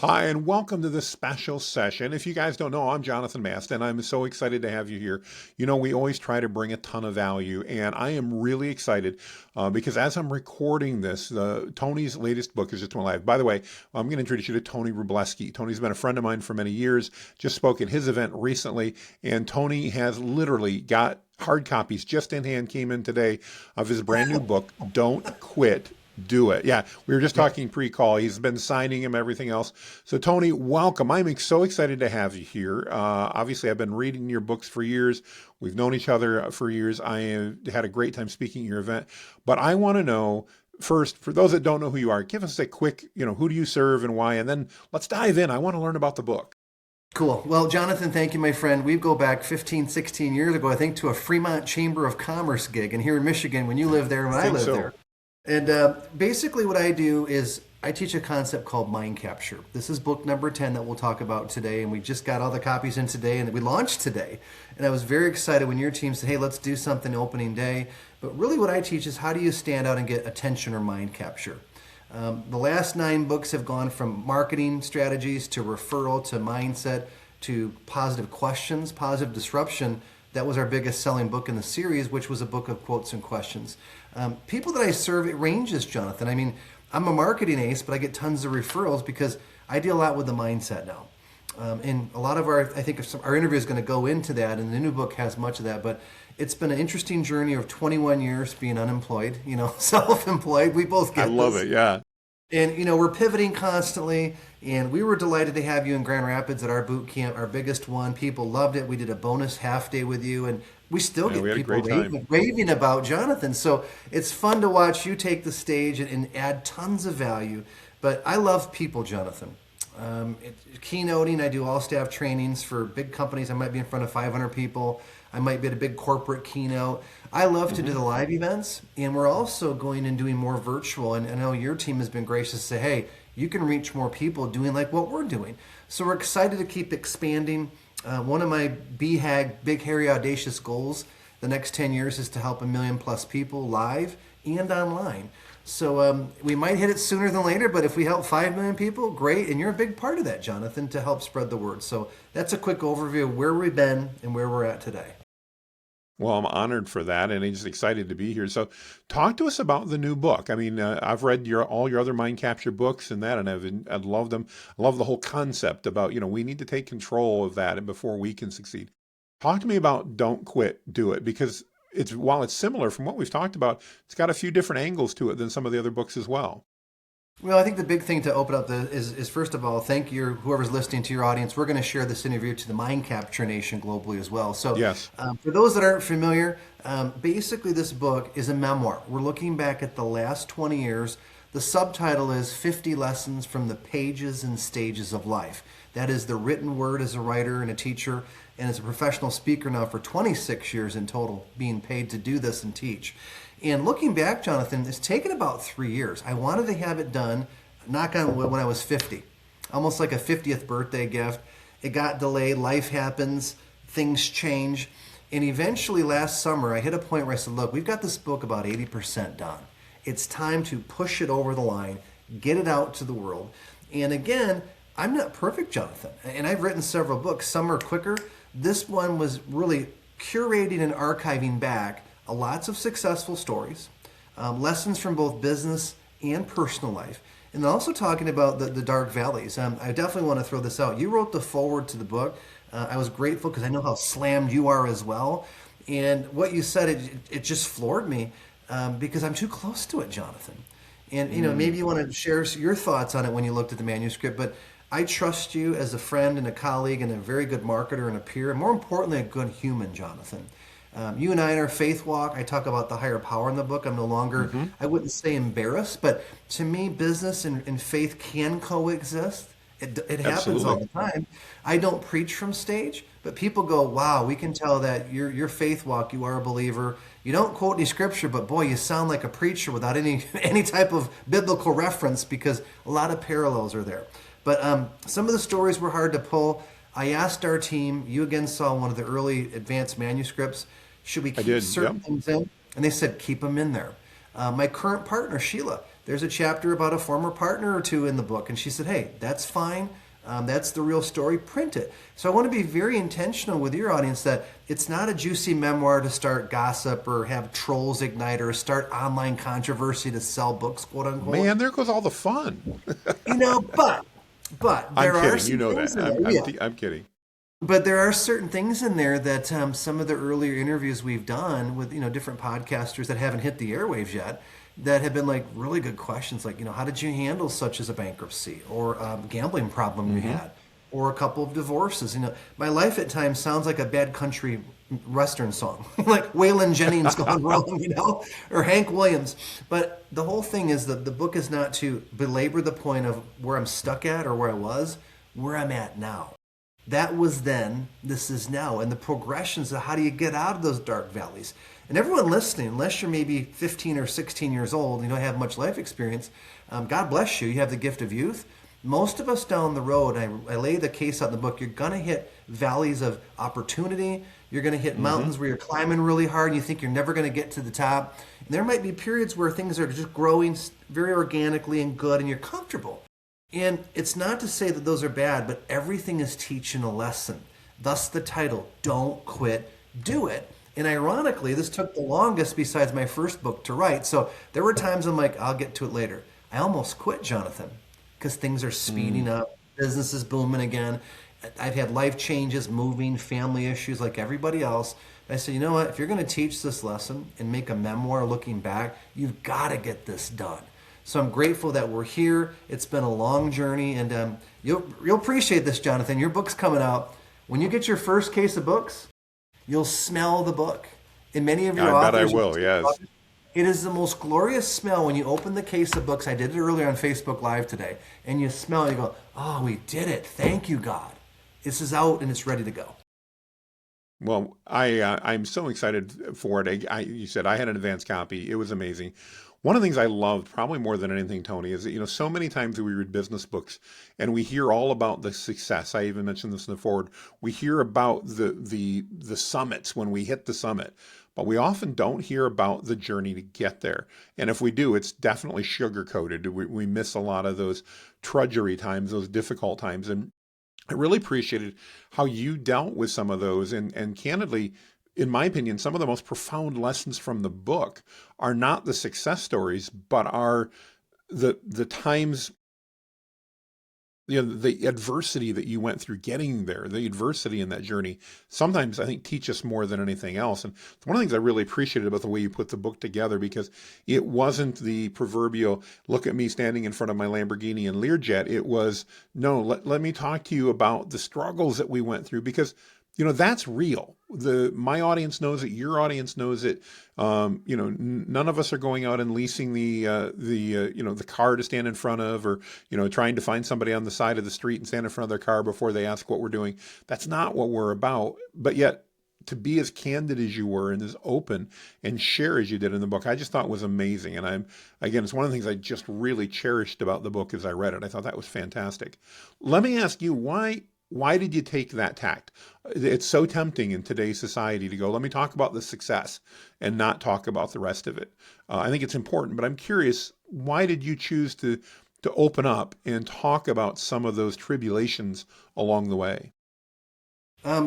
Hi, and welcome to this special session. If you guys don't know, I'm Jonathan Mast, and I'm so excited to have you here. You know, we always try to bring a ton of value, and I am really excited because as I'm recording this, Tony's latest book is just went live. By the way, I'm going to introduce you to Tony Rubleski. Tony's been a friend of mine for many years, just spoke at his event recently, and Tony has literally got hard copies just in hand, came in today of his brand new book, Don't Quit, Do It. Yeah, we were just Yeah. talking pre-call. He's been signing him, everything else. So Tony, welcome. I'm so excited to have you here. Obviously, I've been reading your books for years. We've known each other for years. I had a great time speaking at your event. But I want to know first, for those that don't know who you are, give us a quick, who do you serve and why? And then let's dive in. I want to learn about the book. Cool. Well, Jonathan, thank you, my friend. We go back 15, 16 years ago, I think, to a Fremont Chamber of Commerce gig. And here in Michigan, when you lived there and I when I think lived so. there. And basically what I do is I teach a concept called mind capture. This is book number 10 that we'll talk about today. And we just got all the copies in today and we launched today. And I was very excited when your team said, hey, let's do something opening day. But really what I teach is how do you stand out and get attention or mind capture? The last 9 books have gone from marketing strategies to referral to mindset to positive questions, positive disruption. That was our biggest selling book in the series, which was a book of quotes and questions. People that I serve, it ranges, Jonathan. I mean, I'm a marketing ace, but I get tons of referrals because I deal a lot with the mindset now. And a lot of I think our interview is going to go into that, and the new book has much of that. But it's been an interesting journey of 21 years being unemployed, self-employed. We both I get love this. it. Yeah. And we're pivoting constantly, and we were delighted to have you in Grand Rapids at our boot camp, our biggest one. People loved it. We did a bonus half day with you, and we still Yeah, we get had a people great time. raving about Jonathan. So it's fun to watch you take the stage and add tons of value. But I love people, Jonathan. Keynoting, I do all staff trainings for big companies. I might be in front of 500 people. I might be at a big corporate keynote. I love to do hmm the live events, and we're also going and doing more virtual. And I know your team has been gracious to say, hey, you can reach more people doing like what we're doing. So we're excited to keep expanding. One of my BHAG, big, hairy, audacious goals the next 10 years is to help 1 million+ people live and online. So we might hit it sooner than later, but if we help 5 million people, great. And you're a big part of that, Jonathan, to help spread the word. So that's a quick overview of where we've been and where we're at today. Well, I'm honored for that, and I'm just excited to be here. So, talk to us about the new book. I mean, I've read all your other mind capture books and that, and I've loved them. I love the whole concept about we need to take control of that, and before we can succeed. Talk to me about Don't Quit, Do It, because while it's similar from what we've talked about, it's got a few different angles to it than some of the other books as well. Well, I think the big thing to open up is first of all, thank you, whoever's listening to your audience. We're going to share this interview to the Mind Capture Nation globally as well. So, Yes. for those that aren't familiar, basically this book is a memoir. We're looking back at the last 20 years. The subtitle is 50 Lessons from the Pages and Stages of Life. That is the written word as a writer and a teacher, and as a professional speaker now for 26 years in total, being paid to do this and teach. And looking back, Jonathan, it's taken about 3 years. I wanted to have it done, knock on wood, when I was 50, almost like a 50th birthday gift. It got delayed, life happens, things change. And eventually last summer, I hit a point where I said, look, we've got this book about 80% done. It's time to push it over the line, get it out to the world. And again, I'm not perfect, Jonathan. And I've written several books. Some are quicker. This one was really curating and archiving back lots of successful stories, lessons from both business and personal life, and then also talking about the dark valleys. I definitely want to throw this out. You wrote the foreword to the book. I was grateful because I know how slammed you are as well. And what you said, it just floored me because I'm too close to it, Jonathan. And maybe you want to share your thoughts on it when you looked at the manuscript, but I trust you as a friend and a colleague and a very good marketer and a peer, and more importantly, a good human, Jonathan. You and I in our faith walk, I talk about the higher power in the book. I'm no longer, hmm I wouldn't say embarrassed, but to me, business and faith can coexist. It happens all Absolutely. the time. I don't preach from stage, but people go, wow, we can tell that your faith walk, you are a believer. You don't quote any scripture, but boy, you sound like a preacher without any, any type of biblical reference because a lot of parallels are there. But some of the stories were hard to pull. I asked our team, you again saw one of the early advanced manuscripts, should we I keep did. Yep. certain things in? And they said, keep them in there. My current partner, Sheila, there's a chapter about a former partner or two in the book. And she said, hey, that's fine. That's the real story. Print it. So I want to be very intentional with your audience that it's not a juicy memoir to start gossip or have trolls ignite or start online controversy to sell books, quote unquote. Man, there goes all the fun. But I'm there are kidding. You some know things that. in there. Yeah. I'm kidding. But there are certain things in there that some of the earlier interviews we've done with different podcasters that haven't hit the airwaves yet, that have been like really good questions, like how did you handle such as a bankruptcy or a gambling problem you had, or a couple of divorces. My life at times sounds like a bad country western song, like Waylon Jennings gone wrong, or Hank Williams. But the whole thing is that the book is not to belabor the point of where I'm stuck at or where I was, where I'm at now. That was then, this is now, and the progressions of how do you get out of those dark valleys. And everyone listening, unless you're maybe 15 or 16 years old and you don't have much life experience, God bless you, you have the gift of youth. Most of us down the road, I lay the case out in the book, you're going to hit valleys of opportunity. You're going to hit mountains where you're climbing really hard and you think you're never going to get to the top. And there might be periods where things are just growing very organically and good and you're comfortable. And it's not to say that those are bad, but everything is teaching a lesson. Thus the title, Don't Quit, Do It. And ironically, this took the longest besides my first book to write. So there were times I'm like, I'll get to it later. I almost quit, Jonathan, because things are speeding up. Business is booming again. I've had life changes, moving, family issues like everybody else. I said, you know what? If you're going to teach this lesson and make a memoir looking back, you've got to get this done. So I'm grateful that we're here. It's been a long journey, and you'll appreciate this, Jonathan. Your book's coming out. When you get your first case of books, you'll smell the book. And many of your I bet authors, I will, yes. it is the most glorious smell when you open the case of books. I did it earlier on Facebook Live today, and you smell it, you go, oh, we did it. Thank you, God. This is out, and it's ready to go. Well, I'm so excited for it. You said I had an advanced copy. It was amazing. One of the things I loved, probably more than anything, Tony, is that, so many times we read business books and we hear all about the success. I even mentioned this in the forward. We hear about the summits when we hit the summit, but we often don't hear about the journey to get there. And if we do, it's definitely sugar-coated. We miss a lot of those trudgery times, those difficult times. And I really appreciated how you dealt with some of those. And candidly, in my opinion, some of the most profound lessons from the book are not the success stories, but are the times, the adversity that you went through getting there, the adversity in that journey, sometimes I think teach us more than anything else. And it's one of the things I really appreciated about the way you put the book together, because it wasn't the proverbial, look at me standing in front of my Lamborghini and Learjet. It was, no, let me talk to you about the struggles that we went through, because that's real. My audience knows it. Your audience knows it. None of us are going out and leasing the car to stand in front of, or trying to find somebody on the side of the street and stand in front of their car before they ask what we're doing. That's not what we're about. But yet, to be as candid as you were and as open and share as you did in the book, I just thought was amazing. And it's one of the things I just really cherished about the book as I read it. I thought that was fantastic. Let me ask you, why did you take that tact? It's so tempting in today's society to go, let me talk about the success and not talk about the rest of it. I think it's important, but I'm curious, why did you choose to open up and talk about some of those tribulations along the way?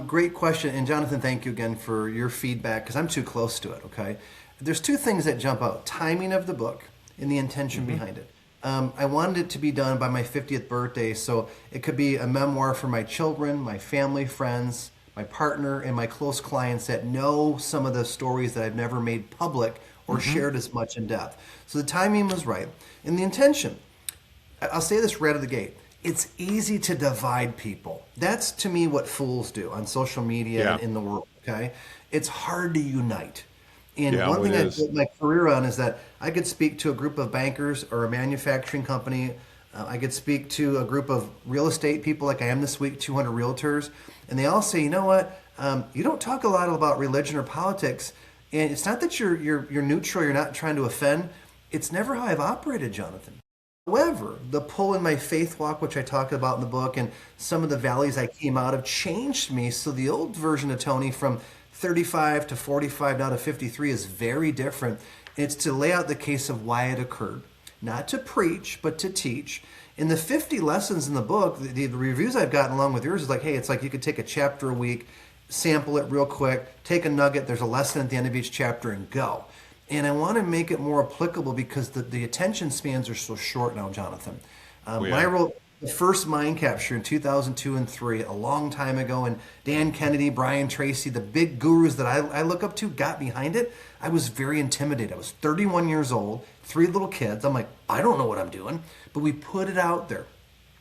Great question. And Jonathan, thank you again for your feedback, because I'm too close to it, okay? There's two things that jump out: timing of the book and the intention behind it. I wanted it to be done by my 50th birthday, so it could be a memoir for my children, my family, friends, my partner, and my close clients that know some of the stories that I've never made public or shared as much in depth. So the timing was right. And the intention, I'll say this right out of the gate, it's easy to divide people. That's, to me, what fools do on social media and in the world, okay? It's hard to unite. And one thing I built my career on is that I could speak to a group of bankers or a manufacturing company. I could speak to a group of real estate people like I am this week, 200 realtors. And they all say, you know what, you don't talk a lot about religion or politics. And it's not that you're neutral, you're not trying to offend. It's never how I've operated, Jonathan. However, the pull in my faith walk, which I talk about in the book, and some of the valleys I came out of changed me. So the old version of Tony from 35 to 45 now to 53 is very different. It's to lay out the case of why it occurred. not to preach, but to teach. In the 50 lessons in the book, the reviews I've gotten along with yours is like, hey, it's like you could take a chapter a week, sample it real quick, take a nugget, there's a lesson at the end of each chapter, and go. And I want to make it more applicable because the attention spans are so short now, Jonathan. When I wrote the first Mind Capture in 2002 and 3, a long time ago, and Dan Kennedy, Brian Tracy, the big gurus that I look up to got behind it, I was very intimidated. I was 31 years old, 3 little kids. I'm like, I don't know what I'm doing. But we put it out there.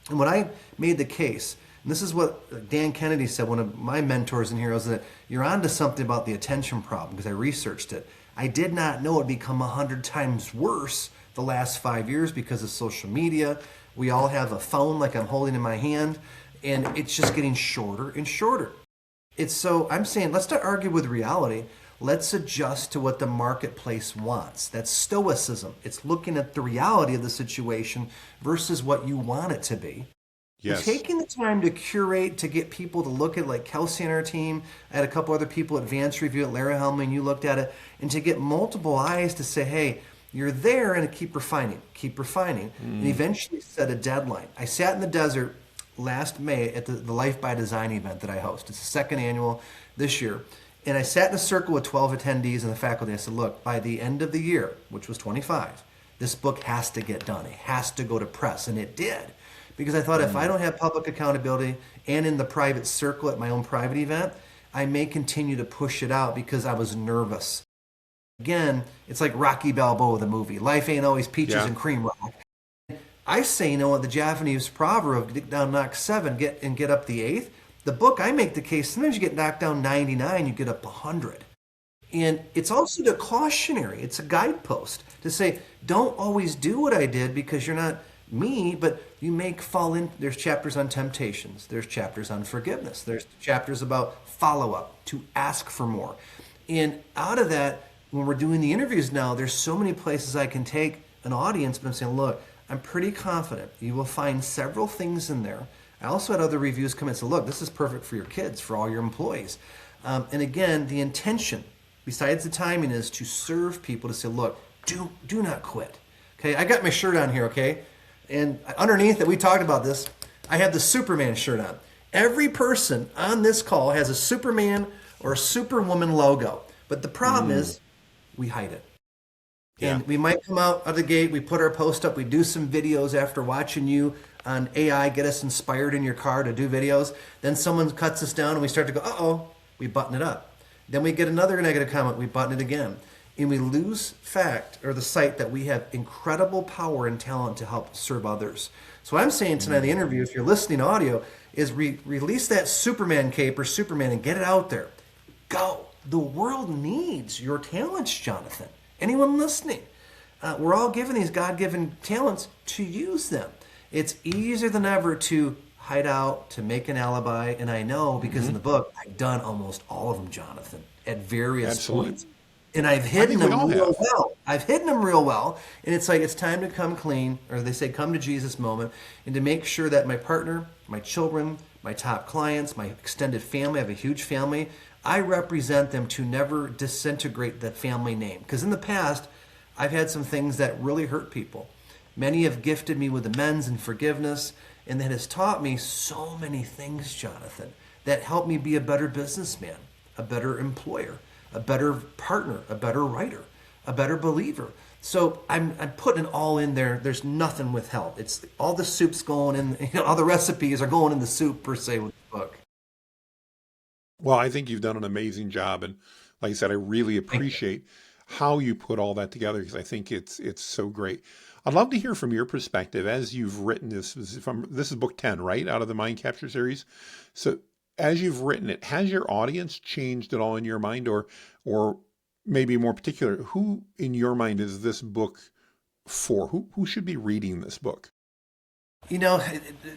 And when I made the case, and this is what Dan Kennedy said, one of my mentors and heroes, that you're onto something about the attention problem, because I researched it. I did not know it would become 100 times worse the last 5 years because of social media. We all have a phone like I'm holding in my hand, and it's just getting shorter and shorter. I'm saying, let's not argue with reality. Let's adjust to what the marketplace wants. That's stoicism. It's looking at the reality of the situation versus what you want it to be. Yes. Taking the time to curate, to get people to look at, like Kelsey and our team, I had a couple other people, Advanced Review at Larry Hellman, you looked at it, and to get multiple eyes to say, hey, you're there, and keep refining, and eventually set a deadline. I sat in the desert last May at the Life by Design event that I host. It's the second annual this year. And I sat in a circle with 12 attendees and the faculty. I said, look, by the end of the year, which was 25, this book has to get done. It has to go to press, and it did. Because I thought if I don't have public accountability and in the private circle at my own private event, I may continue to push it out because I was nervous. Again, it's like Rocky Balboa, the movie. Life ain't always peaches and cream rock. I say, you know what, the Japanese proverb, get down, knock 7, get up the 8th. The book, I make the case, sometimes you get knocked down 99, you get up 100. And it's also the cautionary. It's a guidepost to say, don't always do what I did because you're not me, but you may fall in. There's chapters on temptations. There's chapters on forgiveness. There's chapters about follow-up, to ask for more. And out of that, when we're doing the interviews now, there's so many places I can take an audience, but I'm saying, look, I'm pretty confident you will find several things in there. I also had other reviews come in and say, look, this is perfect for your kids, for all your employees. And again, the intention, besides the timing, is to serve people, to say, look, do not quit. Okay, I got my shirt on here, okay? And underneath it, we talked about this, I have the Superman shirt on. Every person on this call has a Superman or a Superwoman logo. But the problem is, we hide it. Yeah. And we might come out of the gate, we put our post up, we do some videos after watching you on AI get us inspired in your car to do videos. Then someone cuts us down and we start to go, uh-oh, we button it up. Then we get another negative comment, we button it again. And we lose the sight that we have incredible power and talent to help serve others. So what I'm saying tonight in the interview, if you're listening to audio, is release that Superman cape or Superman and get it out there. Go. The world needs your talents, Jonathan. Anyone listening? We're all given these God-given talents to use them. It's easier than ever to hide out, to make an alibi, and I know because in the book, I've done almost all of them, Jonathan, at various points. And I've hidden them real well. I've hidden them real well. And it's like, it's time to come clean, or they say, come to Jesus moment, and to make sure that my partner, my children, my top clients, my extended family, I have a huge family, I represent them to never disintegrate the family name. Because in the past, I've had some things that really hurt people. Many have gifted me with amends and forgiveness, and that has taught me so many things, Jonathan, that help me be a better businessman, a better employer, a better partner, a better writer, a better believer. So I'm putting it all in there. There's nothing withheld. It's all the soup's going in, all the recipes are going in the soup per se with the book. Well, I think you've done an amazing job. And like I said, I really appreciate how you put all that together because I think it's so great. I'd love to hear from your perspective as you've written this. This is book 10, right? Out of the Mind Capture series. So as you've written it, has your audience changed at all in your mind, or maybe more particular, who in your mind is this book for? Who should be reading this book? You know,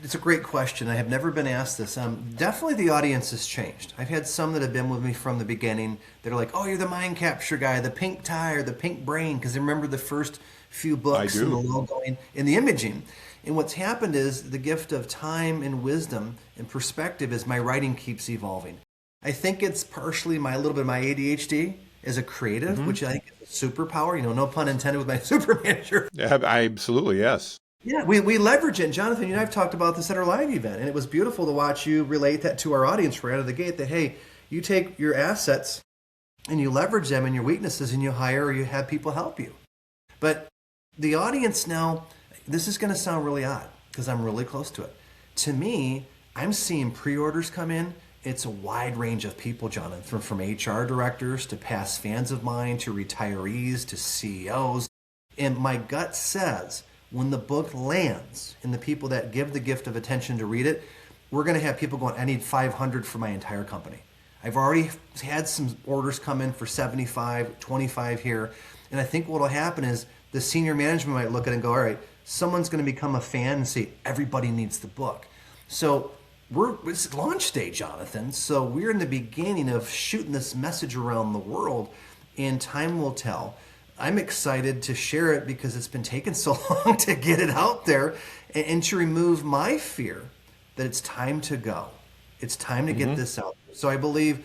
it's a great question. I have never been asked this. Definitely the audience has changed. I've had some that have been with me from the beginning that are like, oh, you're the Mind Capture guy, the pink tie or the pink brain, because they remember the first few books and the logoing and the imaging. And what's happened is the gift of time and wisdom and perspective as my writing keeps evolving. I think it's partially a little bit of my ADHD as a creative, which I think is a superpower. No pun intended with my super manager. Yeah, absolutely, yes. Yeah, we leverage it. And Jonathan, you and I have talked about this at our live event, and it was beautiful to watch you relate that to our audience right out of the gate. That hey, you take your assets and you leverage them and your weaknesses, and you hire or you have people help you. But the audience now, this is going to sound really odd because I'm really close to it. To me, I'm seeing pre-orders come in. It's a wide range of people, Jonathan, from HR directors to past fans of mine to retirees to CEOs. And my gut says when the book lands and the people that give the gift of attention to read it, we're going to have people going, I need 500 for my entire company. I've already had some orders come in for 75, 25 here. And I think what will happen is the senior management might look at it and go, all right, someone's going to become a fan and say, everybody needs the book. So it's launch day, Jonathan. So we're in the beginning of shooting this message around the world, and time will tell. I'm excited to share it because it's been taking so long to get it out there and to remove my fear that it's time to go. It's time to get this out. So I believe,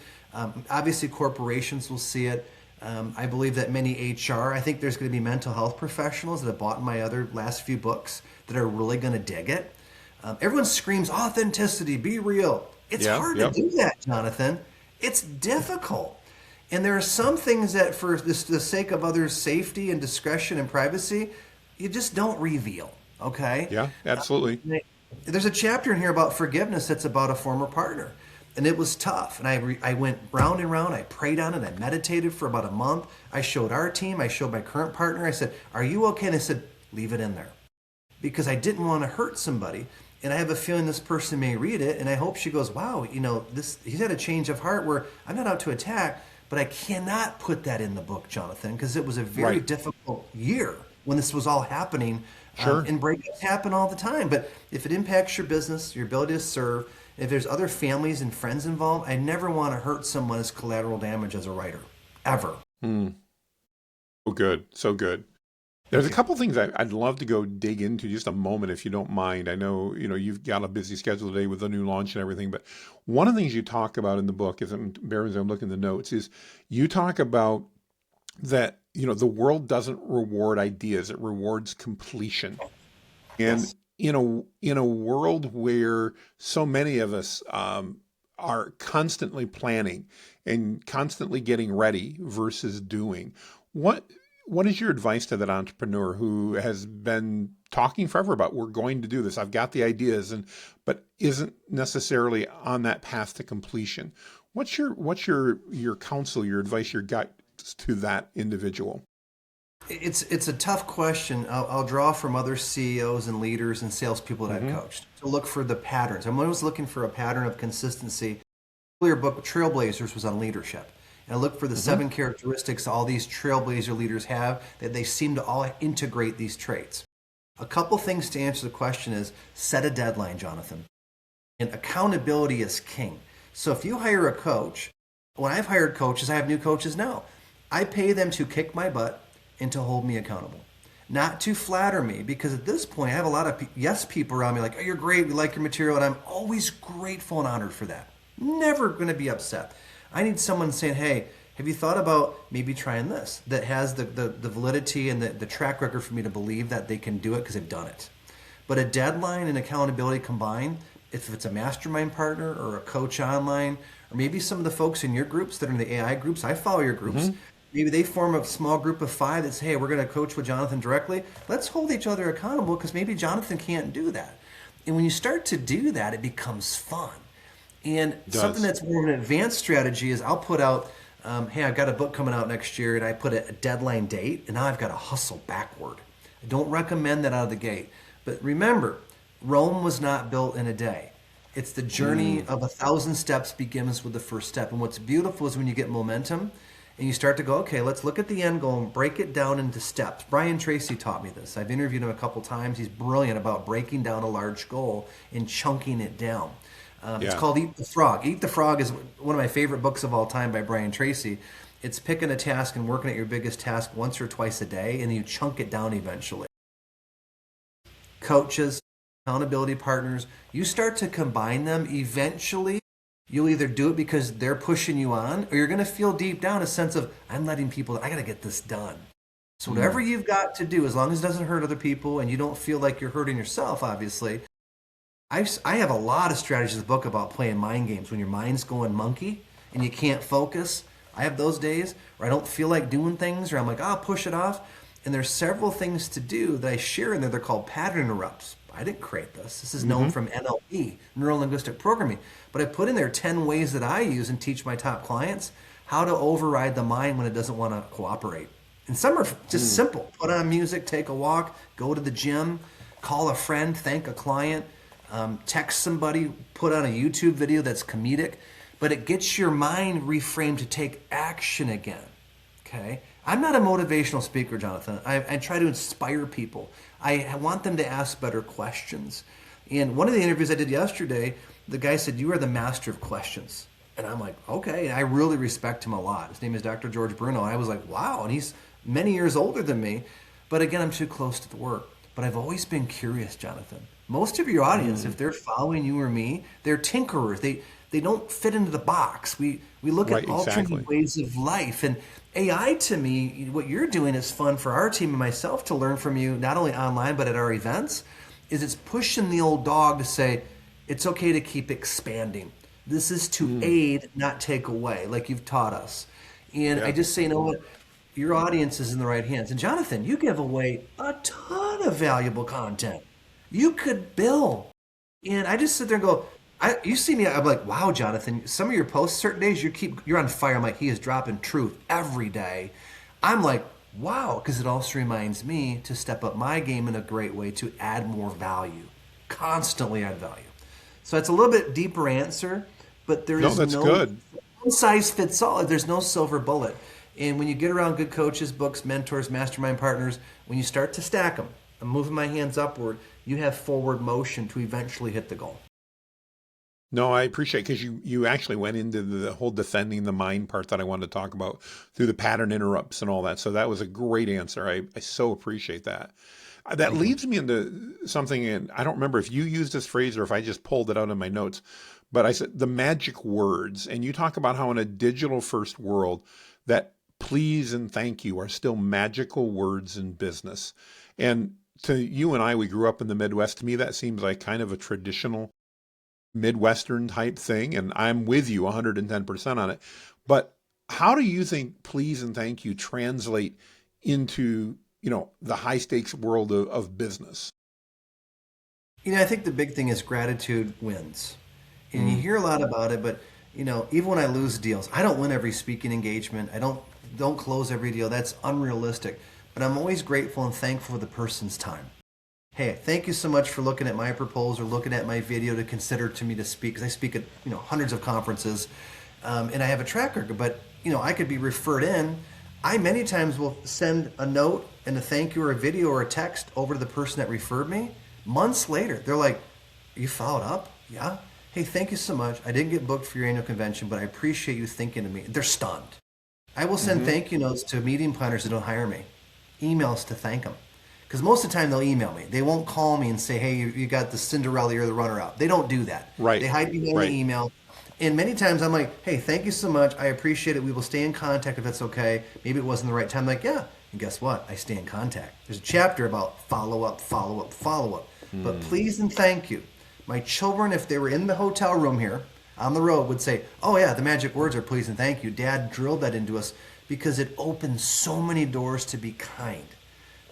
obviously, corporations will see it. I believe that many HR, I think there's going to be mental health professionals that have bought my other last few books that are really going to dig it. Everyone screams authenticity, be real. It's hard to do that, Jonathan. It's difficult. And there are some things that for the sake of others' safety and discretion and privacy, you just don't reveal, okay? Yeah, absolutely. There's a chapter in here about forgiveness that's about a former partner. And it was tough. And I went round and round. I prayed on it. I meditated for about a month. I showed our team. I showed my current partner. I said, are you okay? And they said, leave it in there. Because I didn't want to hurt somebody. And I have a feeling this person may read it. And I hope she goes, wow, he's had a change of heart where I'm not out to attack. But I cannot put that in the book, Jonathan, because it was a very difficult year when this was all happening. Sure. And breakups happen all the time. But if it impacts your business, your ability to serve, if there's other families and friends involved, I never want to hurt someone as collateral damage as a writer, ever. So good. So good. There's a couple things I'd love to go dig into just a moment, if you don't mind. I know, you've got a busy schedule today with the new launch and everything, but one of the things you talk about in the book, as I'm looking at the notes, is you talk about that, the world doesn't reward ideas, it rewards completion. And in a world where so many of us are constantly planning and constantly getting ready versus doing, what is your advice to that entrepreneur who has been talking forever about we're going to do this, I've got the ideas, but isn't necessarily on that path to completion? What's your counsel, your advice, your guidance to that individual? It's a tough question. I'll draw from other CEOs and leaders and salespeople that I've coached to look for the patterns. I'm always looking for a pattern of consistency. Earlier book, Trailblazers, was on leadership. And I look for the 7 characteristics all these trailblazer leaders have, that they seem to all integrate these traits. A couple things to answer the question is set a deadline, Jonathan. And accountability is king. So if you hire a coach, when I've hired coaches, I have new coaches now. I pay them to kick my butt and to hold me accountable. Not to flatter me, because at this point I have a lot of yes people around me like, oh, you're great, we like your material, and I'm always grateful and honored for that. Never going to be upset. I need someone saying, hey, have you thought about maybe trying this? That has the validity and the track record for me to believe that they can do it because they've done it. But a deadline and accountability combined, if it's a mastermind partner or a coach online, or maybe some of the folks in your groups that are in the AI groups, I follow your groups. Maybe they form a small group of 5 that say, hey, we're going to coach with Jonathan directly. Let's hold each other accountable because maybe Jonathan can't do that. And when you start to do that, it becomes fun. And something that's more of an advanced strategy is I'll put out, hey, I've got a book coming out next year, and I put a deadline date, and now I've got to hustle backward. I don't recommend that out of the gate. But remember, Rome was not built in a day. It's the journey of 1,000 steps begins with the first step. And what's beautiful is when you get momentum and you start to go, okay, let's look at the end goal and break it down into steps. Brian Tracy taught me this. I've interviewed him a couple times. He's brilliant about breaking down a large goal and chunking it down. It's called Eat the Frog. Eat the Frog is one of my favorite books of all time by Brian Tracy. It's picking a task and working at your biggest task once or twice a day, and then you chunk it down eventually. Coaches, accountability partners, you start to combine them, eventually You'll either do it because they're pushing you on, or you're going to feel deep down a sense of, I'm letting people, I got to get this done. So whatever Mm. you've got to do, as long as it doesn't hurt other people and you don't feel like you're hurting yourself, obviously, I have a lot of strategies in the book about playing mind games when your mind's going monkey and you can't focus. I have those days where I don't feel like doing things, or I'm like, I'll push it off. And there's several things to do that I share in there. They're called pattern interrupts. I didn't create this. This is known Hmm. from NLP, Neuro Linguistic Programming. But I put in there 10 ways that I use and teach my top clients how to override the mind when it doesn't want to cooperate. And some are just Mm. simple. Put on music, take a walk, go to the gym, call a friend, thank a client, text somebody, put on a YouTube video that's comedic. But it gets your mind reframed to take action again. Okay? I'm not a motivational speaker, Jonathan. I try to inspire people. I want them to ask better questions. And one of the interviews I did yesterday, the guy said, "You are the master of questions." And I'm like, okay. And I really respect him a lot. His name is Dr. George Bruno. And I was like, wow. And he's many years older than me. But again, I'm too close to the work. But I've always been curious, Jonathan. Most of your audience, Mm. if they're following you or me, they're tinkerers. They don't fit into the box. We look at Right, alternate exactly. ways of life. And AI, to me, what you're doing is fun for our team and myself to learn from you, not only online but at our events, is it's pushing the old dog to say it's okay to keep expanding. This is to Mm. aid, not take away, like you've taught us. And I Yeah. just say, you know what? Your audience is in the right hands. And Jonathan, you give away a ton of valuable content. You could bill. And I just sit there and go, you see me, I'm like, wow, Jonathan, some of your posts, certain days you're on fire. I'm like, he is dropping truth every day. I'm like, wow, because it also reminds me to step up my game in a great way to add more value, constantly add value. So it's a little bit deeper answer, but there No, is that's no good. one size fits all. There's no silver bullet. And when you get around good coaches, books, mentors, mastermind partners, when you start to stack them, I'm moving my hands upward, you have forward motion to eventually hit the goal. No, I appreciate because you actually went into the whole defending the mind part that I wanted to talk about through the pattern interrupts and all that. So that was a great answer. I so appreciate that. That Thank you. leads me into something, and I don't remember if you used this phrase or if I just pulled it out of my notes, but I said the magic words. And you talk about how in a digital first world that please and thank you are still magical words in business. And to you and I, we grew up in the Midwest. To me, that seems like kind of a traditional Midwestern type thing, and I'm with you 110% on it. But how do you think please and thank you translate into, the high stakes world of business? I think the big thing is gratitude wins. And you Mm. hear a lot about it, but even when I lose deals, I don't win every speaking engagement. I don't close every deal. That's unrealistic. But I'm always grateful and thankful for the person's time. Hey, thank you so much for looking at my proposal or looking at my video to consider to me to speak. Because I speak at hundreds of conferences, and I have a track record. But I could be referred in. I many times will send a note and a thank you or a video or a text over to the person that referred me. Months later, they're like, "You followed up? Yeah. Hey, thank you so much. I didn't get booked for your annual convention, but I appreciate you thinking of me." They're stunned. I will send Hmm. thank you notes to meeting planners that don't hire me, emails to thank them. Because most of the time they'll email me. They won't call me and say, "Hey, you got the Cinderella, you're the runner up." They don't do that. They Right, hide behind the right. email. And many times I'm like, "Hey, thank you so much. I appreciate it. We will stay in contact if that's okay." Maybe it wasn't the right time. I'm like, yeah. And guess what? I stay in contact. There's a chapter about follow up, follow up, follow up. But Mm. please and thank you. My children, if they were in the hotel room here on the road, would say, "Oh, yeah, the magic words are please and thank you." Dad drilled that into us because it opens so many doors to be kind.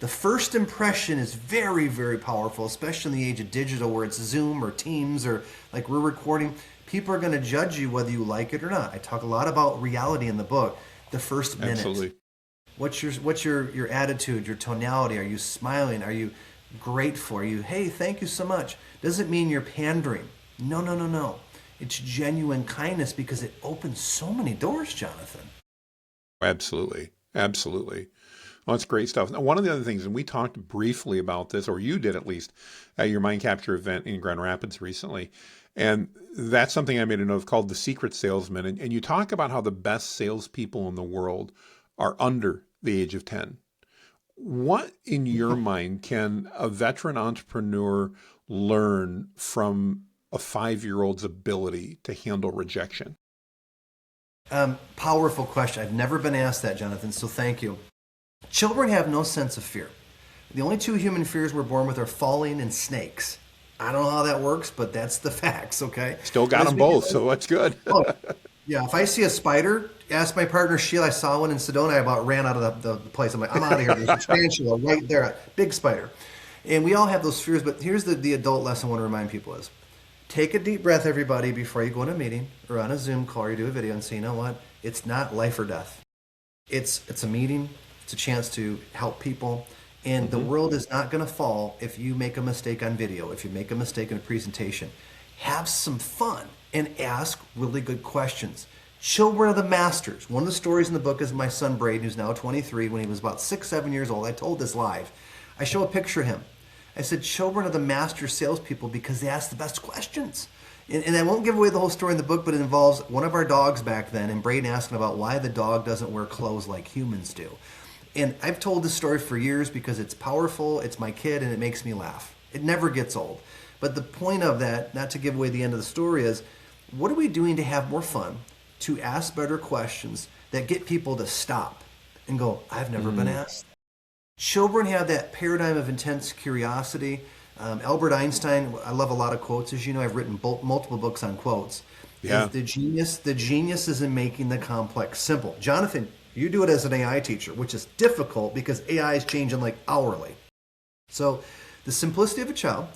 The first impression is very, very powerful, especially in the age of digital where it's Zoom or Teams or like we're recording. People are going to judge you whether you like it or not. I talk a lot about reality in the book. The first minute. Absolutely. What's your attitude, your tonality? Are you smiling? Are you grateful? Are you, "Hey, thank you so much"? Doesn't mean you're pandering. No, no, no, no. It's genuine kindness because it opens so many doors, Jonathan. Absolutely. Absolutely. Well, that's great stuff. Now, one of the other things, and we talked briefly about this, or you did at least, at your Mind Capture event in Grand Rapids recently. And that's something I made a note of called the secret salesman. And you talk about how the best salespeople in the world are under the age of 10. What, in your mind, can a veteran entrepreneur learn from a 5-year-old's ability to handle rejection? Powerful question. I've never been asked that, Jonathan, so thank you. Children have no sense of fear. The only two human fears we're born with are falling and snakes. I don't know how that works, but that's the facts, okay? Still But got as them we both, get, so that's good. oh, yeah, if I see a spider, ask my partner Sheila, I saw one in Sedona, I about ran out of the place. I'm like, I'm out of here. There's a tarantula right there, big spider. And we all have those fears, but here's the adult lesson I want to remind people is, take a deep breath, everybody, before you go in a meeting or on a Zoom call or you do a video and say, you know what? It's not life or death. It's a meeting. It's a chance to help people. And the world is not going to fall if you make a mistake on video, if you make a mistake in a presentation. Have some fun and ask really good questions. Children are the masters. One of the stories in the book is my son Braden, who's now 23. When he was about 6, 7 years old, I told this live. I show a picture of him. I said, children are the master salespeople because they ask the best questions. And I won't give away the whole story in the book, but it involves one of our dogs back then, and Braden asking about why the dog doesn't wear clothes like humans do. And I've told this story for years because it's powerful, it's my kid, and it makes me laugh. It never gets old. But the point of that, not to give away the end of the story, is what are we doing to have more fun, to ask better questions that get people to stop and go, I've never been asked. Children have that paradigm of intense curiosity. Albert Einstein, I love a lot of quotes. As you know, I've written multiple books on quotes. Yeah. Is the genius is in making the complex simple. Jonathan, you do it as an AI teacher, which is difficult because AI is changing like hourly. So the simplicity of a child,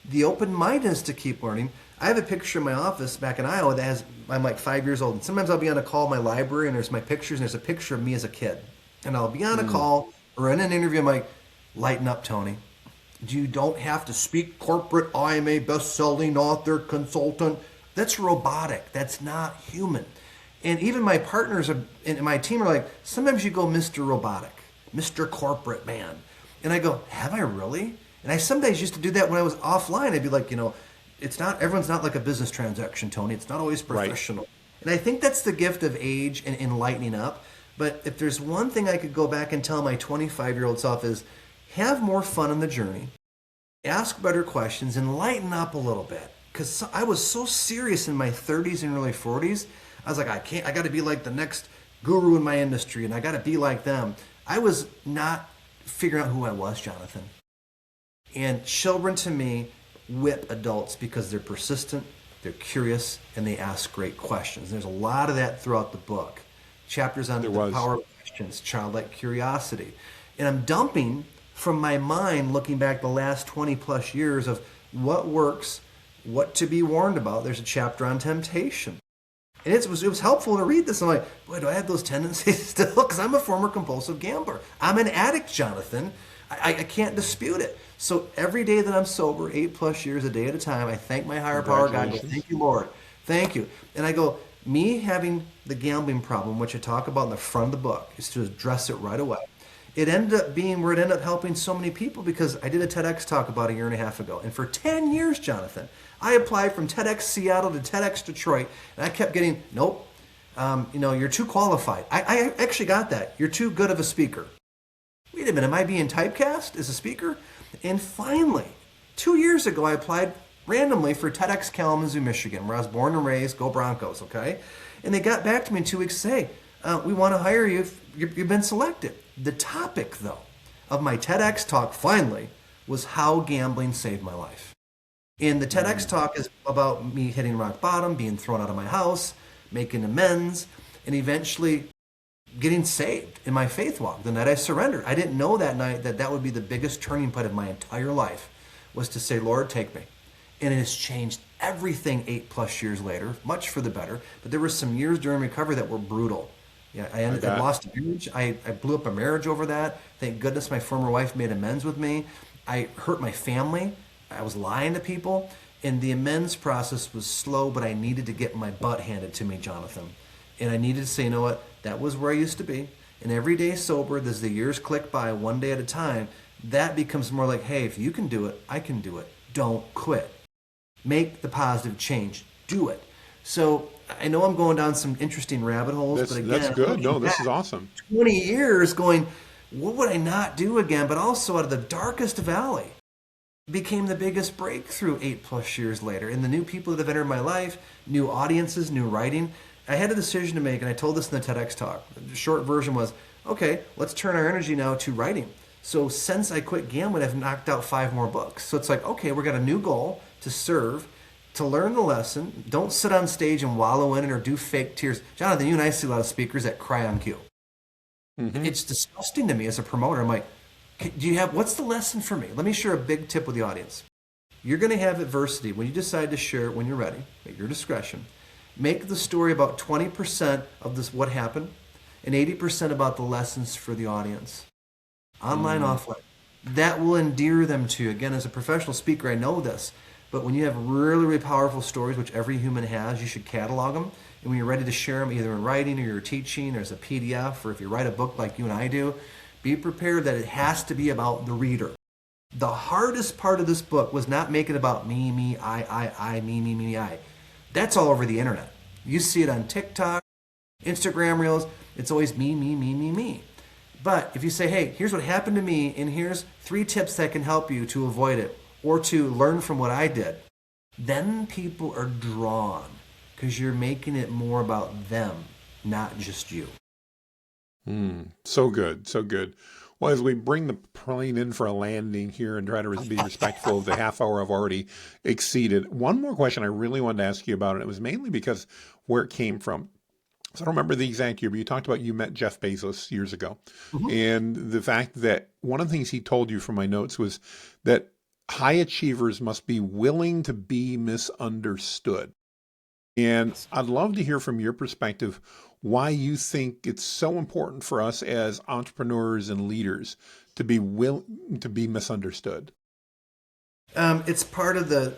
the open-mindedness to keep learning. I have a picture in my office back in Iowa that has, I'm like 5 years old. And sometimes I'll be on a call in my library and there's my pictures and there's a picture of me as a kid. And I'll be on a call or in an interview, I'm like, lighten up, Tony. You don't have to speak corporate. I'm a best-selling author, consultant. That's robotic. That's not human. And even my partners in my team are like, sometimes you go Mr. Robotic, Mr. Corporate Man. And I go, have I really? And I sometimes used to do that when I was offline. I'd be like, everyone's not like a business transaction, Tony. It's not always professional. Right. And I think that's the gift of age and enlightening up. But if there's one thing I could go back and tell my 25-year-old self is, have more fun on the journey, ask better questions, and lighten up a little bit. Because I was so serious in my 30s and early 40s. I was like, I got to be like the next guru in my industry, and I got to be like them. I was not figuring out who I was, Jonathan. And children, to me, whip adults because they're persistent, they're curious, and they ask great questions. There's a lot of that throughout the book. Chapters on the power of questions, childlike curiosity. And I'm dumping from my mind, looking back the last 20 plus years of what works, what to be warned about. There's a chapter on temptation. And it was helpful to read this. I'm like, boy, do I have those tendencies still? Because I'm a former compulsive gambler. I'm an addict, Jonathan. I can't dispute it. So every day that I'm sober, 8+ years, a day at a time, I thank my higher power God. I go, thank you, Lord. Thank you. And I go, me having the gambling problem, which I talk about in the front of the book, is to address it right away. It ended up being where it ended up helping so many people because I did a TEDx talk about a year and a half ago. And for 10 years, Jonathan, I applied from TEDx Seattle to TEDx Detroit, and I kept getting, nope, you're too qualified. I actually got that. You're too good of a speaker. Wait a minute, am I being typecast as a speaker? And finally, 2 years ago, I applied randomly for TEDx Kalamazoo, Michigan, where I was born and raised. Go Broncos, okay? And they got back to me in 2 weeks to say, we want to hire you. You've been selected. The topic, though, of my TEDx talk finally was how gambling saved my life. And the TEDx talk is about me hitting rock bottom, being thrown out of my house, making amends, and eventually getting saved in my faith walk. The night I surrendered, I didn't know that night that would be the biggest turning point of my entire life, was to say, Lord, take me. And it has changed everything 8+ years later, much for the better. But there were some years during recovery that were brutal. Yeah, I lost a marriage. I blew up a marriage over that. Thank goodness my former wife made amends with me. I hurt my family. I was lying to people. And the amends process was slow, but I needed to get my butt handed to me, Jonathan. And I needed to say, you know what? That was where I used to be. And every day sober, as the years click by, one day at a time, that becomes more like, hey, if you can do it, I can do it. Don't quit. Make the positive change. Do it. So I know I'm going down some interesting rabbit holes, but again, that's good. No, this is awesome. 20 years going, what would I not do again? But also out of the darkest valley, became the biggest breakthrough 8+ years later. And the new people that have entered my life, new audiences, new writing. I had a decision to make, and I told this in the TEDx talk. The short version was, okay, let's turn our energy now to writing. So since I quit gambling, I've knocked out 5 more books. So it's like, okay, we've got a new goal to serve, to learn the lesson. Don't sit on stage and wallow in it or do fake tears. Jonathan, you and I see a lot of speakers that cry on cue. It's disgusting to me as a promoter. I'm like, what's the lesson for me? Let me share a big tip with the audience. You're going to have adversity. When you decide to share it when you're ready, at your discretion, make the story about 20% of this, what happened, and 80% about the lessons for the audience. Online, offline. That will endear them to you. Again, as a professional speaker, I know this. But when you have really, really powerful stories, which every human has, you should catalog them. And when you're ready to share them, either in writing or you're teaching, or as a PDF, or if you write a book like you and I do, be prepared that it has to be about the reader. The hardest part of this book was not making it about me, I, me, I. That's all over the internet. You see it on TikTok, Instagram Reels. It's always me. But if you say, hey, here's what happened to me, and here's 3 tips that can help you to avoid it or to learn from what I did, then people are drawn because you're making it more about them, not just you. So good, so good. Well, as we bring the plane in for a landing here and try to be respectful of the half hour I've already exceeded, one more question I really wanted to ask you about, and it was mainly because where it came from. So I don't remember the exact year, but you talked about you met Jeff Bezos years ago. And the fact that one of the things he told you from my notes was that high achievers must be willing to be misunderstood. And I'd love to hear from your perspective why you think it's so important for us as entrepreneurs and leaders to be willing to be misunderstood. It's part of the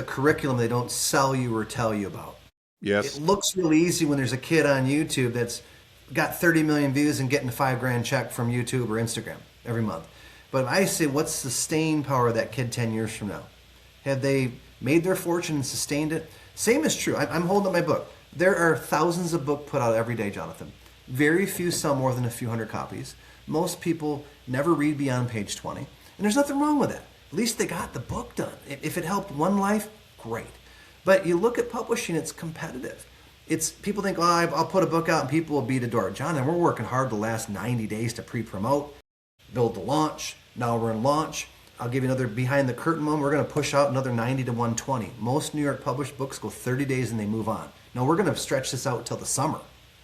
curriculum they don't sell you or tell you about. Yes. It looks really easy when there's a kid on YouTube that's got 30 million views and getting a $5,000 check from YouTube or Instagram every month. But I say, what's the staying power of that kid 10 years from now? Have they made their fortune and sustained it? Same is true. I'm holding up my book. There are thousands of books put out every day, Jonathan. Very few sell more than a few hundred copies. Most people never read beyond page 20. And there's nothing wrong with that. At least they got the book done. If it helped one life, great. But you look at publishing, it's competitive. It's people think, oh, I'll put a book out and people will beat a door. Jonathan, we're working hard the last 90 days to pre-promote, build the launch. Now we're in launch. I'll give you another behind the curtain moment. We're going to push out another 90 to 120. Most New York published books go 30 days and they move on. Now we're going to stretch this out until the summer.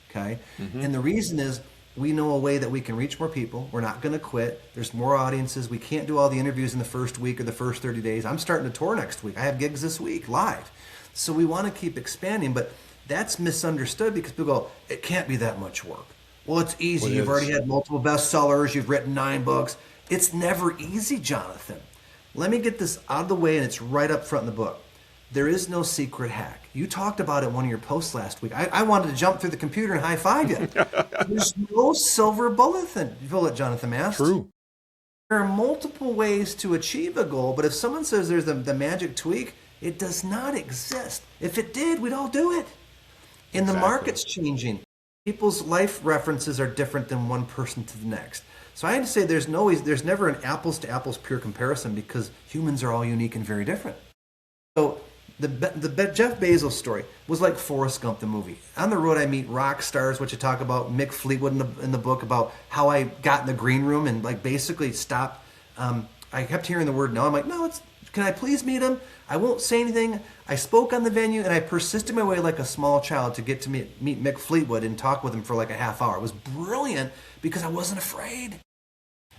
Okay. And the reason is we know a way that we can reach more people. We're not going to quit. There's more audiences. We can't do all the interviews in the first week or the first 30 days. I'm starting a tour next week. I have gigs this week live. So we want to keep expanding, but that's misunderstood because people go, it can't be that much work. Well, it's easy. Well, You've already had multiple bestsellers. You've written 9 books. It's never easy, Jonathan. Let me get this out of the way, and it's right up front in the book. There is no secret hack. You talked about it in one of your posts last week. I wanted to jump through the computer and high-five you. There's no silver bullet, Jonathan Mast. True. There are multiple ways to achieve a goal, but if someone says there's the magic tweak, it does not exist. If it did, we'd all do it. And the market's changing. People's life references are different than one person to the next. So I had to say there's never an apples to apples pure comparison because humans are all unique and very different. So the Jeff Bezos story was like Forrest Gump, the movie. On the road, I meet rock stars, which I talk about Mick Fleetwood in the book about how I got in the green room and like basically stopped. I kept hearing the word no. I'm like, no, can I please meet him? I won't say anything. I spoke on the venue and I persisted my way like a small child to get to meet Mick Fleetwood and talk with him for like a half hour. It was brilliant because I wasn't afraid.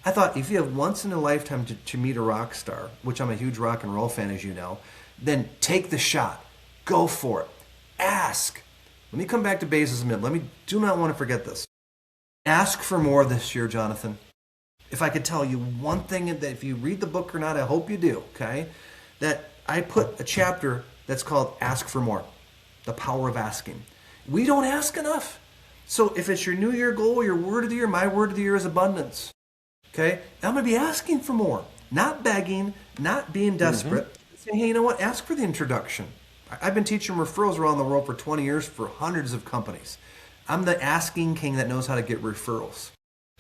I thought if you have once in a lifetime to meet a rock star, which I'm a huge rock and roll fan, as you know, then take the shot. Go for it. Ask. Let me come back to Bezos a minute. Do not want to forget this. Ask for more this year, Jonathan. If I could tell you one thing that if you read the book or not, I hope you do, okay? That I put a chapter that's called Ask for More, the power of asking. We don't ask enough. So if it's your New Year goal, your word of the year, my word of the year is abundance. Okay? I'm going to be asking for more, not begging, not being desperate. Saying, hey, you know what? Ask for the introduction. I've been teaching referrals around the world for 20 years for hundreds of companies. I'm the asking king that knows how to get referrals.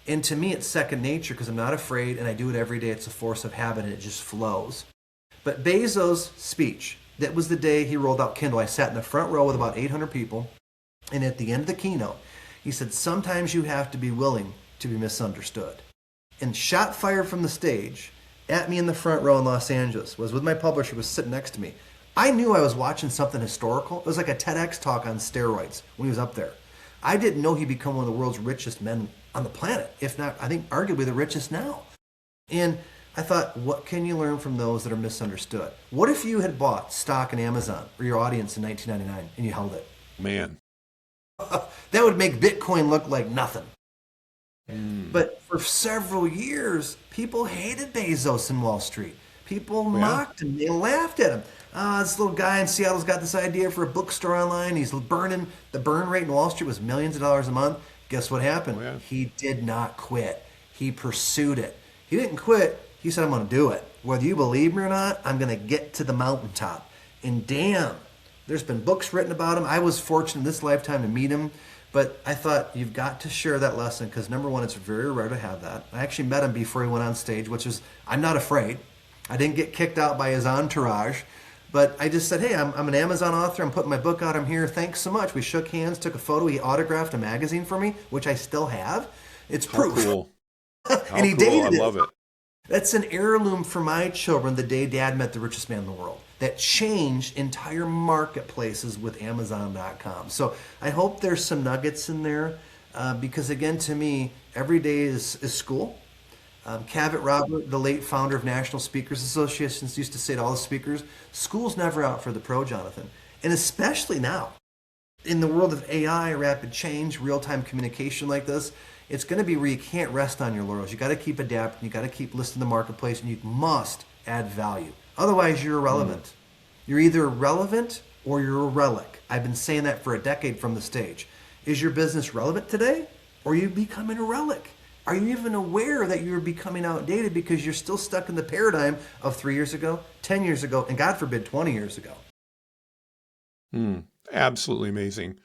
And to me, it's second nature because I'm not afraid and I do it every day. It's a force of habit and it just flows. But Bezos' speech, that was the day he rolled out Kindle. I sat in the front row with about 800 people. And at the end of the keynote, he said, sometimes you have to be willing to be misunderstood. And shot fired from the stage at me in the front row in Los Angeles was with my publisher, was sitting next to me. I knew I was watching something historical. It was like a TEDx talk on steroids when he was up there. I didn't know he'd become one of the world's richest men on the planet, if not, I think, arguably the richest now. And I thought, what can you learn from those that are misunderstood? What if you had bought stock in Amazon or your audience in 1999 and you held it? Man. That would make Bitcoin look like nothing. But for several years, people hated Bezos in Wall Street. People mocked him. They laughed at him. This little guy in Seattle's got this idea for a bookstore online. He's burning. The burn rate in Wall Street was millions of dollars a month. Guess what happened? He did not quit. He pursued it. He didn't quit. He said, I'm going to do it. Whether you believe me or not, I'm going to get to the mountaintop. And damn, there's been books written about him. I was fortunate in this lifetime to meet him. But I thought, you've got to share that lesson because, number one, it's very rare to have that. I actually met him before he went on stage, which is, I'm not afraid. I didn't get kicked out by his entourage. But I just said, hey, I'm an Amazon author. I'm putting my book out. I'm here. Thanks so much. We shook hands, took a photo. He autographed a magazine for me, which I still have. It's proof. How cool. And he dated I love it. That's an heirloom for my children, the day Dad met the richest man in the world. That changed entire marketplaces with Amazon.com. So I hope there's some nuggets in there because, again, to me, every day is school. Cavett Robert, the late founder of National Speakers Associations, used to say to all the speakers, school's never out for the pro, Jonathan. And especially now, in the world of AI, rapid change, real-time communication like this, it's going to be where you can't rest on your laurels. You got to keep adapting. You got to keep listening to the marketplace, and you must add value. Otherwise, you're irrelevant. You're either relevant or you're a relic. I've been saying that for a decade from the stage. Is your business relevant today, or are you becoming a relic? Are you even aware that you're becoming outdated because you're still stuck in the paradigm of 3 years ago, 10 years ago, and God forbid, 20 years ago? Absolutely amazing.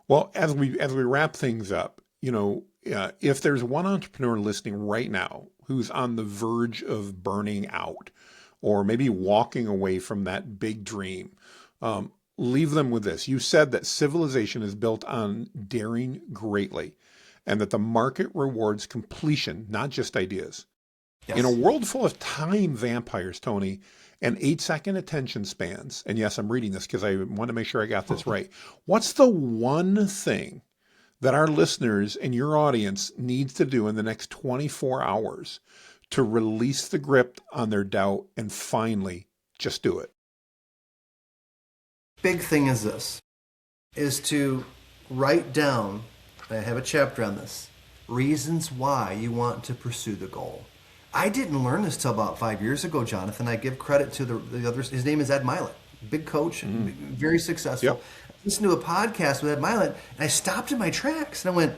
Well, as we wrap things up, if there's one entrepreneur listening right now who's on the verge of burning out or maybe walking away from that big dream, leave them with this. You said that civilization is built on daring greatly and that the market rewards completion, not just ideas. Yes. In a world full of time vampires, Tony, and 8-second attention spans, and yes, I'm reading this because I want to make sure I got this right. What's the one thing that our listeners and your audience needs to do in the next 24 hours to release the grip on their doubt and finally just do it? Big thing is this, is to write down, I have a chapter on this, reasons why you want to pursue the goal. I didn't learn this till about 5 years ago, Jonathan. I give credit to the others. His name is Ed Mylett, big coach, very successful. Yep. I listened to a podcast with Ed Mylett, and I stopped in my tracks, and I went,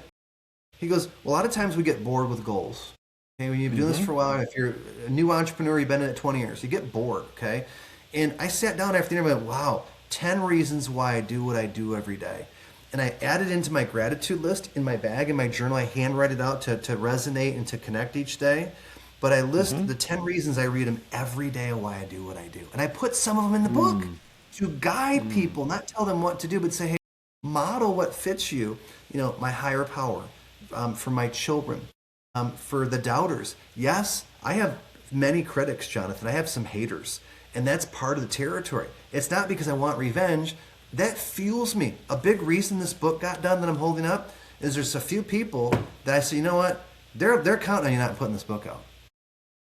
he goes, well, a lot of times we get bored with goals. Okay, when you've been doing this for a while, if you're a new entrepreneur, you've been in it 20 years, you get bored, okay? And I sat down after dinner and went, wow, 10 reasons why I do what I do every day. And I added into my gratitude list in my bag, in my journal. I handwrite it out to resonate and to connect each day. But I list the 10 reasons, I read them every day of why I do what I do. And I put some of them in the book to guide people, not tell them what to do, but say, hey, model what fits you. My higher power, for my children, for the doubters. Yes, I have many critics, Jonathan. I have some haters. And that's part of the territory. It's not because I want revenge. That fuels me. A big reason this book got done that I'm holding up is there's a few people that I say, you know what? They're counting on you not putting this book out.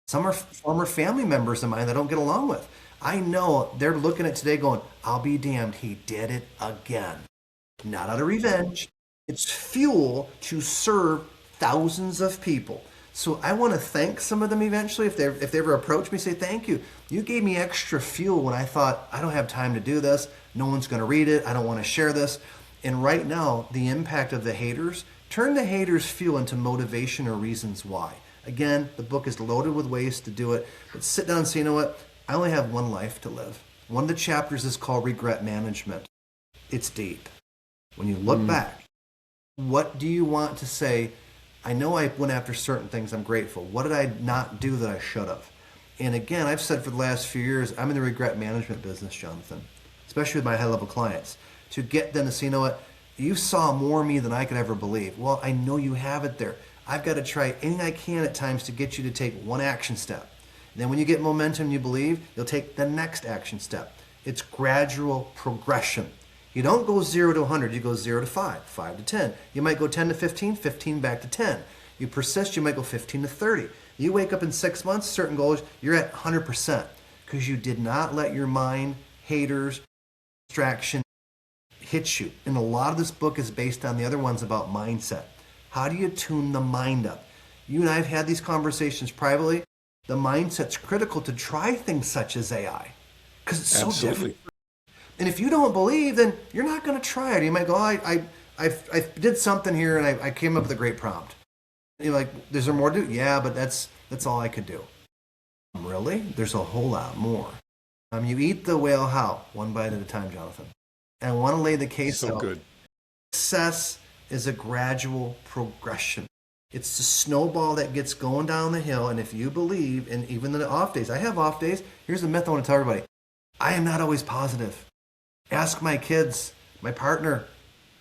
Some are former family members of mine that I don't get along with. I know they're looking at today going, I'll be damned, he did it again. Not out of revenge. It's fuel to serve thousands of people. So I want to thank some of them eventually. If they ever approach me, say, thank you. You gave me extra fuel when I thought, I don't have time to do this. No one's going to read it. I don't want to share this. And right now, the impact of the haters, turn the haters' fuel into motivation or reasons why. Again, the book is loaded with ways to do it. But sit down and say, you know what? I only have one life to live. One of the chapters is called Regret Management. It's deep. When you look back, what do you want to say? I know I went after certain things. I'm grateful. What did I not do that I should have? And again, I've said for the last few years, I'm in the regret management business, Jonathan, especially with my high-level clients, to get them to say, you know what, you saw more of me than I could ever believe. Well, I know you have it there. I've got to try anything I can at times to get you to take one action step. And then when you get momentum, you believe, you'll take the next action step. It's gradual progression. You don't go 0 to 100, you go 0 to 5, 5 to 10. You might go 10 to 15, 15 back to 10. You persist, you might go 15 to 30. You wake up in 6 months, certain goals, you're at 100% because you did not let your mind, haters, distraction hit you. And a lot of this book is based on the other ones about mindset. How do you tune the mind up? You and I have had these conversations privately. The mindset's critical to try things such as AI because it's so different. And if you don't believe, then you're not going to try it. You might go, oh, I did something here and I came up with a great prompt. And you're like, is there more to do? Yeah, but that's all I could do. Really? There's a whole lot more. You eat the whale how? One bite at a time, Jonathan. And I want to lay the case out. Good. Success is a gradual progression. It's the snowball that gets going down the hill. And if you believe, and even the off days, I have off days. Here's the myth I want to tell everybody. I am not always positive. Ask my kids, my partner,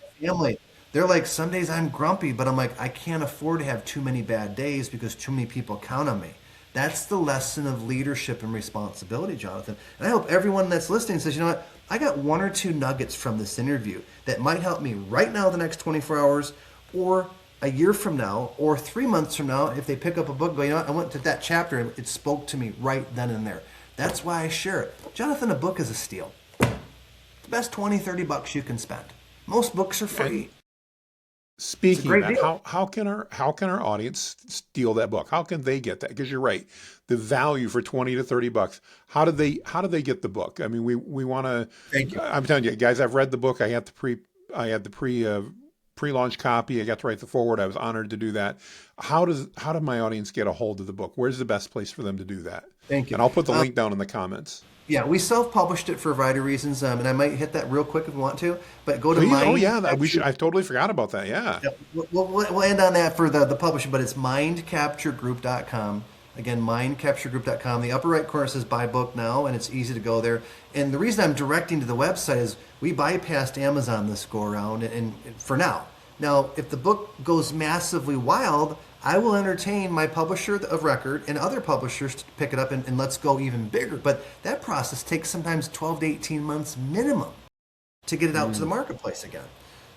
my family. They're like, some days I'm grumpy, but I'm like, I can't afford to have too many bad days because too many people count on me. That's the lesson of leadership and responsibility, Jonathan. And I hope everyone that's listening says, you know what? I got 1 or 2 nuggets from this interview that might help me right now the next 24 hours or a year from now or 3 months from now if they pick up a book and go, you know what? I went to that chapter and it spoke to me right then and there. That's why I share it. Jonathan, a book is a steal. The best 20, 30 bucks you can spend. Most books are free. Speaking of that, how can our audience steal that book? How can they get that? Because you're right, the value for 20 to 30 bucks. How do they get the book? I mean, we want to. Thank you. I'm telling you, guys, I've read the book. I had the pre-launch copy. I got to write the foreword. I was honored to do that. How did my audience get a hold of the book? Where's the best place for them to do that? Thank you. And I'll put the link down in the comments. Yeah, we self-published it for a variety of reasons, and I might hit that real quick if you want to. But go to Mind. Oh yeah, we should. I totally forgot about that. Yeah. We'll end on that for the publishing, but it's mindcapturegroup.com. Again, mindcapturegroup.com. The upper right corner says buy book now, and it's easy to go there. And the reason I'm directing to the website is we bypassed Amazon this go around, and for now. Now, if the book goes massively wild, I will entertain my publisher of record and other publishers to pick it up and let's go even bigger. But that process takes sometimes 12 to 18 months minimum to get it out to the marketplace again.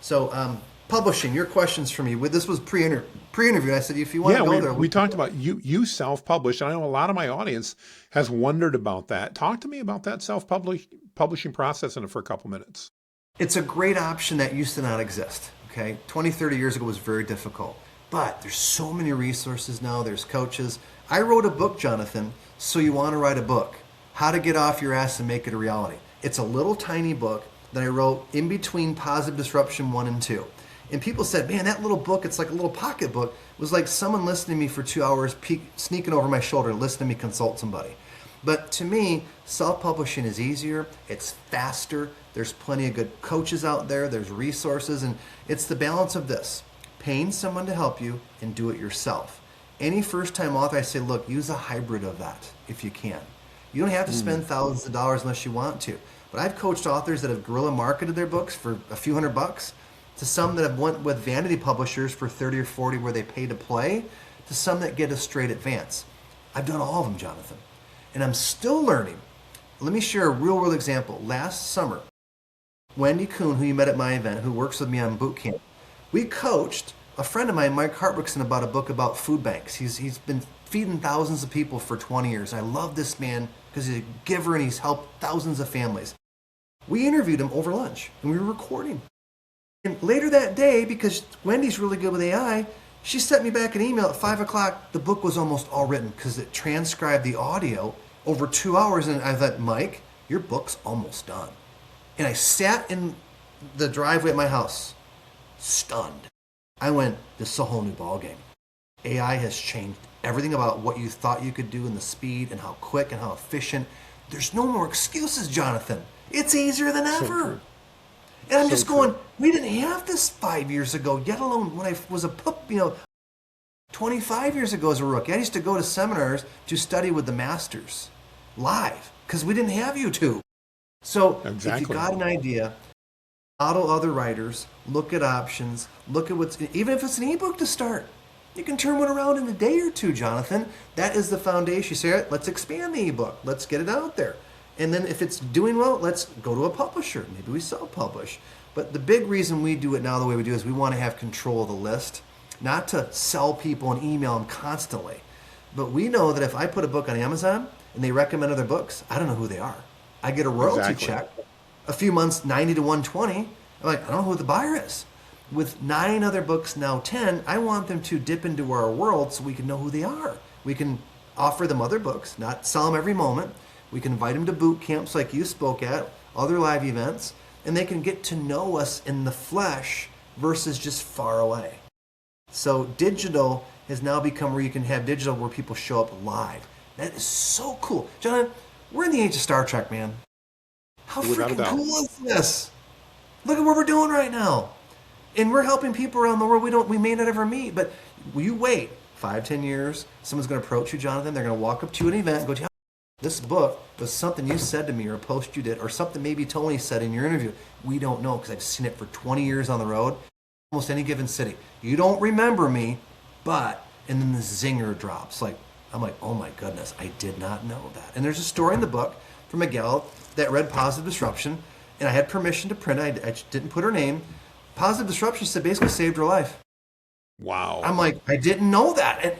So publishing, your questions for me. This was pre-interview. I said, if you want to go there. We talked about you self-published. And I know a lot of my audience has wondered about that. Talk to me about that self-publishing process for a couple minutes. It's a great option that used to not exist. Okay, 20, 30 years ago was very difficult. But there's so many resources now. There's coaches. I wrote a book, Jonathan, So You Want to Write a Book, How to Get Off Your Ass and Make It a Reality. It's a little tiny book that I wrote in between Positive Disruption 1 and 2. And people said, man, that little book, it's like a little pocket book. It was like someone listening to me for 2 hours, sneaking over my shoulder, listening to me consult somebody. But to me, self-publishing is easier. It's faster. There's plenty of good coaches out there. There's resources. And it's the balance of this. Paying someone to help you and do it yourself. Any first-time author, I say, look, use a hybrid of that if you can. You don't have to spend thousands of dollars unless you want to. But I've coached authors that have guerrilla marketed their books for a few $100 to some that have went with vanity publishers for 30 or 40 where they pay to play, to some that get a straight advance. I've done all of them, Jonathan. And I'm still learning. Let me share a real-world example. Last summer, Wendy Kuhn, who you met at my event, who works with me on boot camp, we coached a friend of mine, Mike Hartwickson, about a book about food banks. He's been feeding thousands of people for 20 years. I love this man because he's a giver and he's helped thousands of families. We interviewed him over lunch and we were recording. And later that day, because Wendy's really good with AI, she sent me back an email at 5 o'clock. The book was almost all written because it transcribed the audio over 2 hours. And I thought, Mike, your book's almost done. And I sat in the driveway at my house, stunned. I went, this is a whole new ballgame. AI has changed everything about what you thought you could do and the speed and how quick and how efficient. There's no more excuses, Jonathan. It's easier than ever. And I'm just going, we didn't have this 5 years ago, yet alone when I was a pup, 25 years ago as a rookie, I used to go to seminars to study with the masters live because we didn't have YouTube. So if you Exactly. got an idea, model other writers, look at options, look at what's, even if it's an ebook to start, you can turn one around in a day or two, Jonathan. That is the foundation. You say, all right, let's expand the ebook. Let's get it out there. And then if it's doing well, let's go to a publisher. Maybe we self-publish. But the big reason we do it now the way we do is we want to have control of the list, not to sell people and email them constantly. But we know that if I put a book on Amazon and they recommend other books, I don't know who they are. I get a royalty Exactly. check. A few months, 90 to 120. I'm like, I don't know who the buyer is. With 9 other books, now 10, I want them to dip into our world so we can know who they are. We can offer them other books, not sell them every moment. We can invite them to boot camps like you spoke at, other live events, and they can get to know us in the flesh versus just far away. So digital has now become where you can have digital where people show up live. That is so cool. John, we're in the age of Star Trek, man. How Without a freaking doubt. cool is this? Look at what we're doing right now. And we're helping people around the world we may not ever meet, but you wait 5, 10 years, someone's going to approach you, Jonathan. They're going to walk up to an event and go, "Yeah, this book was something you said to me or a post you did or something maybe Tony said in your interview." We don't know because I've seen it for 20 years on the road, almost any given city. You don't remember me, but, and then the zinger drops. Like, I'm like, oh my goodness, I did not know that. And there's a story in the book from a gal that read Positive Disruption, and I had permission to print it. I didn't put her name. Positive Disruption said basically saved her life. Wow. I'm like, I didn't know that. And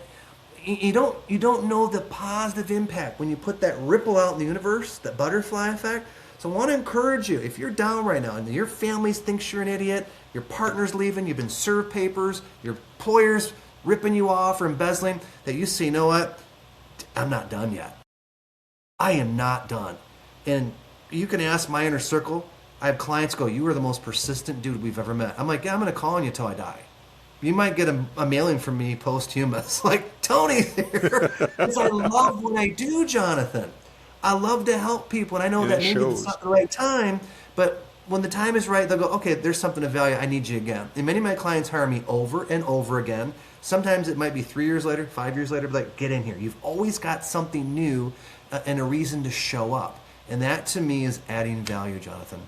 you don't know the positive impact when you put that ripple out in the universe, that butterfly effect. So I want to encourage you, if you're down right now and your family thinks you're an idiot, your partner's leaving, you've been served papers, your employer's ripping you off or embezzling, that you say, you know what? I'm not done yet. I am not done. And you can ask my inner circle. I have clients go, "You are the most persistent dude we've ever met." I'm like, "Yeah, I'm going to call on you till I die. You might get a mailing from me posthumous." Like, Tony's here. Because I love what I do, Jonathan. I love to help people. And I know And that it maybe it's shows. not the right time, but when the time is right, they'll go, "Okay, there's something of value. I need you again." And many of my clients hire me over and over again. Sometimes it might be 3 years later, 5 years later, but like, get in here. You've always got something new and a reason to show up. And that to me is adding value, Jonathan.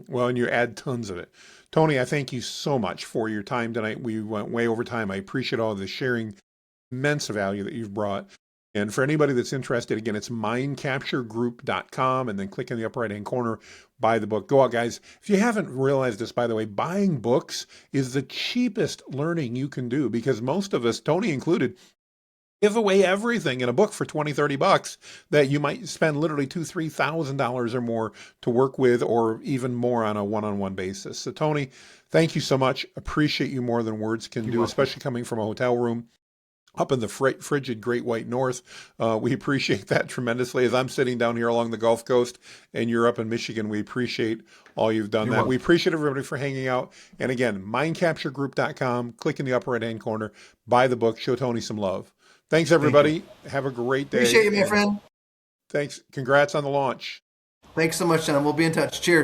Well, and you add tons of it. Tony, I thank you so much for your time tonight. We went way over time. I appreciate all the sharing, immense value that you've brought. And for anybody that's interested, again, it's mindcapturegroup.com and then click in the upper right-hand corner, buy the book. Go out, guys. If you haven't realized this, by the way, buying books is the cheapest learning you can do because most of us, Tony included, give away everything in a book for 20, 30 bucks that you might spend literally $2,000, $3,000 or more to work with or even more on a one-on-one basis. So Tony, thank you so much. Appreciate you more than words can You're do, welcome. especially coming from a hotel room up in the frigid Great White North. We appreciate that tremendously. As I'm sitting down here along the Gulf Coast and you're up in Michigan, we appreciate all you've done You're that. We welcome. appreciate everybody for hanging out. And again, mindcapturegroup.com, click in the upper right-hand corner, buy the book, show Tony some love. Thanks, Thank you. everybody. Have a great Appreciate day. you, my And friend. thanks. Congrats on the launch. Thanks so much, John. We'll be in touch. Cheers.